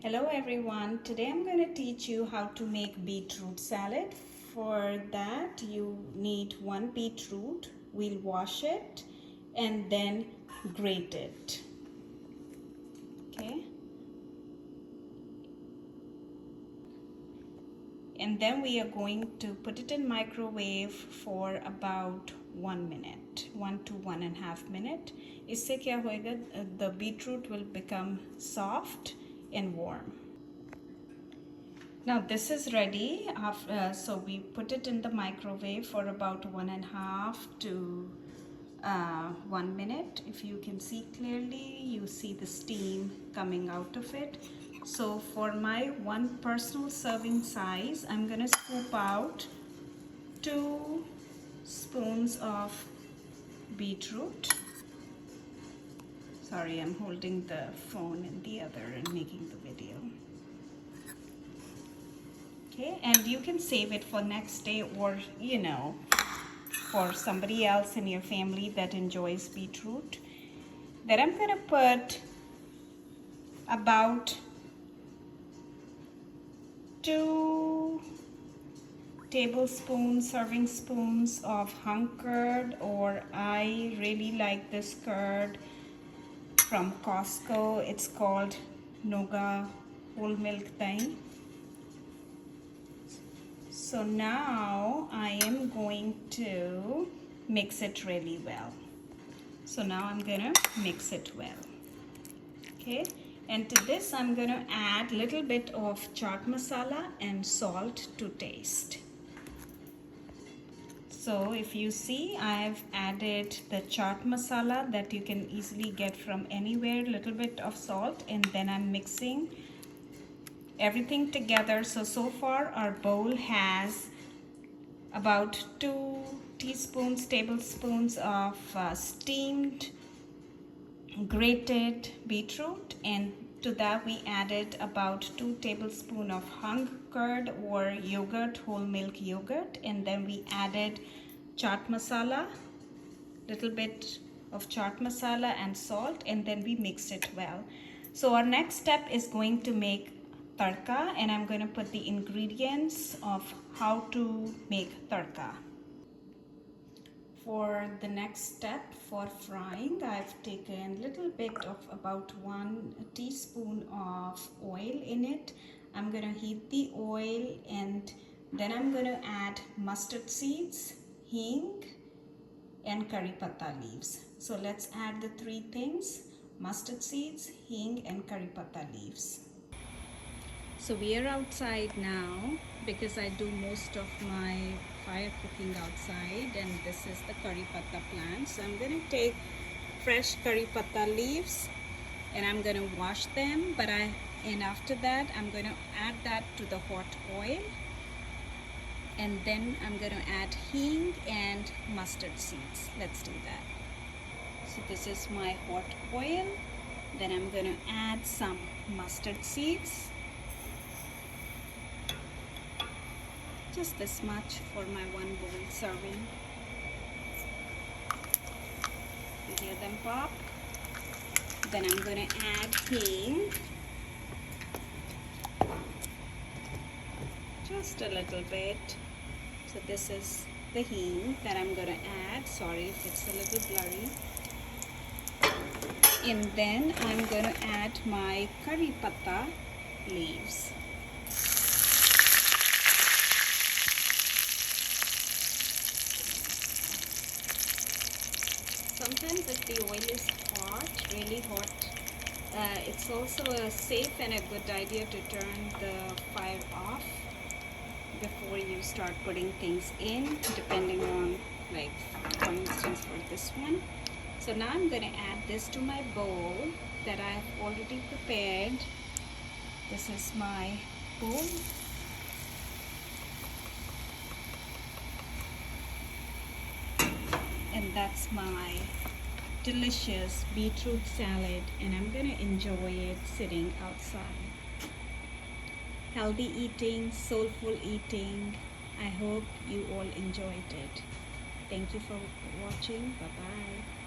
Hello everyone, today I'm going to teach you how to make beetroot salad. For that you need one beetroot. We'll wash it and then grate it. Okay. And then we are going to put it in microwave for about 1 minute, 1 to 1.5 minutes. इससे क्या होएगा, the beetroot will become soft and warm. Now this is ready. So we put it in the microwave for about 1.5 to 1 minute. If you can see clearly, you see the steam coming out of it. So for my one personal serving size, I'm gonna scoop out 2 spoons of beetroot. Sorry, I'm holding the phone in the other and making the video. Okay, and you can save it for next day, or for somebody else in your family that enjoys beetroot. Then I'm gonna put about 2 tablespoons, serving spoons of hung curd, or I really like this curd from Costco. It's called Noga whole milk thing. So now I am going to mix it really well. So now I'm gonna mix it well. Okay, and to this I'm gonna add a little bit of chaat masala and salt to taste. So if you see, I've added the chaat masala that you can easily get from anywhere, little bit of salt, and then I'm mixing everything together. So far our bowl has about 2 tablespoons of steamed grated beetroot, and to that we added about 2 tablespoons of hung curd or yogurt, whole milk yogurt, and then we added chaat masala, little bit of chaat masala and salt, and then we mix it well. So our next step is going to make tadka, and I'm going to put the ingredients of how to make tadka. For the next step, for frying, I've taken a little bit of about 1 teaspoon of oil in it. I'm going to heat the oil, and then I'm going to add mustard seeds, hing, and curry patta leaves. So let's add the 3 things: mustard seeds, hing, and curry patta leaves. So we are outside now because I do most of my fire cooking outside, and this is the curry patta plant. So I'm going to take fresh curry patta leaves and I'm going to wash them, and after that I'm going to add that to the hot oil, and then I'm going to add hing and mustard seeds. Let's do that. So this is my hot oil. Then I'm going to add some mustard seeds. Just this much for my 1 bowl serving. You hear them pop? Then I'm going to add hing. Just a little bit. So this is the hing that I'm going to add. Sorry if it's a little blurry. And then I'm going to add my curry patta leaves. Sometimes if the oil is hot, really hot, it's also a safe and a good idea to turn the fire off before you start putting things in, depending on, like for instance for this one. So now I'm going to add this to my bowl that I have already prepared. This is my bowl. And that's my delicious beetroot salad, and I'm gonna enjoy it sitting outside. Healthy eating, soulful eating. I hope you all enjoyed it. Thank you for watching. Bye bye.